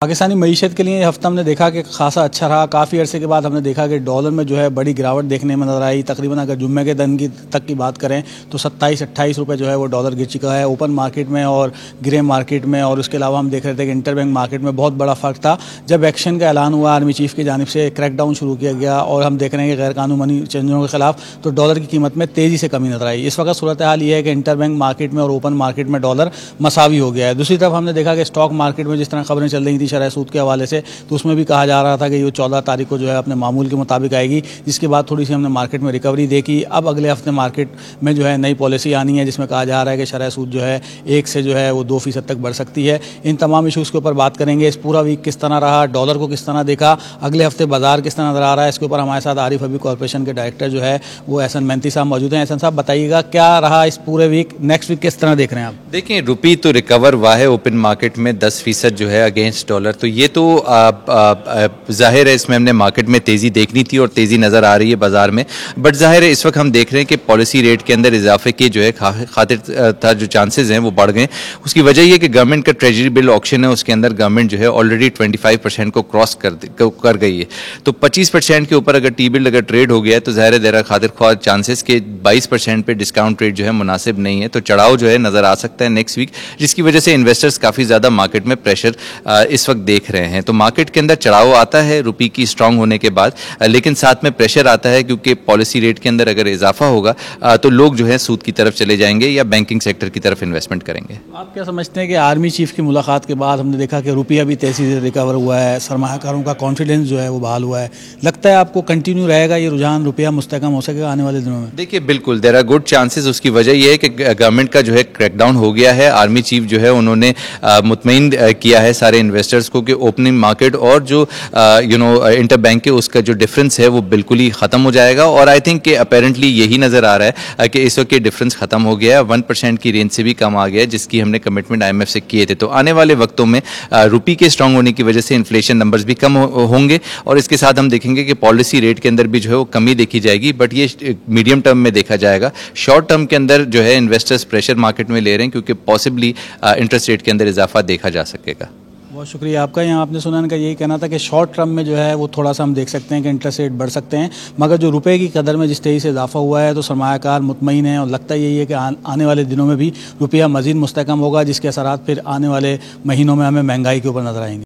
पाकिस्तानी मईशत के लिए ये हफ्ता हमने देखा कि खासा अच्छा रहा। काफ़ी अरसे के बाद हमने देखा कि डॉलर में जो है बड़ी गिरावट देखने में नजर आई। तकरीबन अगर जुम्मे के दिन तक की बात करें तो 27-28 रुपये जो है वो डॉलर गिर चुका है ओपन मार्केट में और ग्रे मार्केट में। और उसके अलावा हम देख रहे थे कि इंटर बैंक मार्केट में बहुत बड़ा फ़र्क था। जब एक्शन का ऐलान हुआ आर्मी चीफ की जानिब से, क्रैकडाउन शुरू किया गया और हम देख रहे हैं कि गैर कानूनी मनी चेंजरों के खिलाफ, तो डॉलर की कीमत में तेज़ी से कमी नजर आई। इस वक्त सूरत हाल ये है कि इंटर बैंक मार्केट में और ओपन मार्केट में डॉलर मसावी हो गया है। दूसरी तरफ हमने देखा कि स्टॉक मार्केट में जिस तरह खबरें चल रही थी शरह सूद के हवाले से, तो उसमें भी कहा जा रहा था कि ये 14 तारीख को जो है अपने मामूल के मुताबिक आएगी, जिसके बाद थोड़ी सी हमने मार्केट में रिकवरी देखी। अब अगले हफ्ते मार्केट में जो है नई पॉलिसी आनी है जिसमें कहा जा रहा है कि शरह सूद जो है 1 से जो है वो 2% तक बढ़ सकती है। इन तमाम इशूज़ के ऊपर बात करेंगे। इस पूरा वीक किस तरह रहा, डॉलर को किस तरह देखा, अगले हफ्ते बाजार किस तरह नजर आ रहा है, इसके ऊपर हमारे साथ आरिफ हबीब कॉर्पोरेशन के डायरेक्टर जो है वो एहसन मेहनती साहब मौजूद हैं। एहसन साहब, बताइएगा क्या रहा इस पूरे वीक, नेक्स्ट वीक किस तरह देख रहे हैं आप? देखिए, रुपी तो रिकवर हुआ है ओपन मार्केट में 10% जो है अगेंस्ट डॉलर, तो ये तो जाहिर है इसमें हमने मार्केट में तेज़ी देखनी थी और तेज़ी नज़र आ रही है बाजार में। बट जाहिर है इस वक्त हम देख रहे हैं कि पॉलिसी रेट के अंदर इजाफे के जो है खातिर था जो चांसेस हैं वो बढ़ गए। उसकी वजह ये कि गवर्नमेंट का ट्रेजरी बिल ऑक्शन है, उसके अंदर गवर्नमेंट जो है ऑलरेडी 25% को क्रॉस कर गई है। तो 25% के ऊपर अगर टी बिल अगर ट्रेड हो गया है तो जाहिर है देर खातिर ख्वाह चांसेस के 22% पे डिस्काउंट रेट जो है मुनासिब नहीं है। तो चढ़ाव जो है नज़र आ सकता है नेक्स्ट वीक, जिसकी वजह से इन्वेस्टर्स काफ़ी ज़्यादा मार्केट में प्रेशर इस वक्त देख रहे हैं। तो मार्केट के अंदर चढ़ाव आता है रुपी की स्ट्रांग होने के बाद, लेकिन साथ में प्रेशर आता है क्योंकि पॉलिसी रेट के अंदर अगर इजाफा होगा तो लोग जो है सूद की तरफ चले जाएंगे या बैंकिंग सेक्टर की तरफ इन्वेस्टमेंट करेंगे। आप क्या समझते हैं कि आर्मी चीफ की मुलाकात के बाद हमने देखा कि रुपया भी तेजी से रिकवर हुआ है, सरमायाकारों का कॉन्फिडेंस जो है वो बहाल हुआ है, लगता है आपको कंटिन्यू रहेगा ये रुझान, रुपया मुस्तहकम हो सकेगा आने वाले दिनों में? देखिए, बिल्कुल देयर आर गुड चांसेस। उसकी वजह यह है कि गवर्नमेंट का जो है क्रैकडाउन हो गया है। आर्मी चीफ जो है उन्होंने मुतमईन किया है सारे इन्वेस्टर्स को कि ओपनिंग मार्केट और जो इंटर बैंक के उसका जो डिफरेंस है वो बिल्कुल ही ख़त्म हो जाएगा। और आई थिंक कि अपेरेंटली यही नज़र आ रहा है कि इस वक्त ये डिफरेंस ख़त्म हो गया है, 1% की रेंज से भी कम आ गया है, जिसकी हमने कमिटमेंट IMF से किए थे। तो आने वाले वक्तों में रुपी के स्ट्रांग होने की वजह से इन्फ्लेशन नंबर्स भी कम होंगे और इसके साथ हम देखेंगे कि पॉलिसी रेट के अंदर भी जो है वो कमी देखी जाएगी। बट ये मीडियम टर्म में देखा जाएगा। शॉर्ट टर्म के अंदर जो है इन्वेस्टर्स प्रेशर मार्केट में ले रहे हैं क्योंकि पॉसिबली इंटरेस्ट रेट के अंदर इजाफा देखा जा सकेगा। बहुत शुक्रिया आपका। यहाँ आपने सुना का यही कहना था कि शॉर्ट टर्म में जो है वो थोड़ा सा हम देख सकते हैं कि इंटरेस्ट रेट बढ़ सकते हैं, मगर जो रुपए की कदर में जिस तेज़ी से इजाफा हुआ है तो सरमायाकार मुतमईन है और लगता यही है कि आने वाले दिनों में भी रुपया मज़ीद मुस्तहकम होगा, जिसके असरात फिर आने वाले महीनों में हमें महंगाई के ऊपर नजर आएंगे।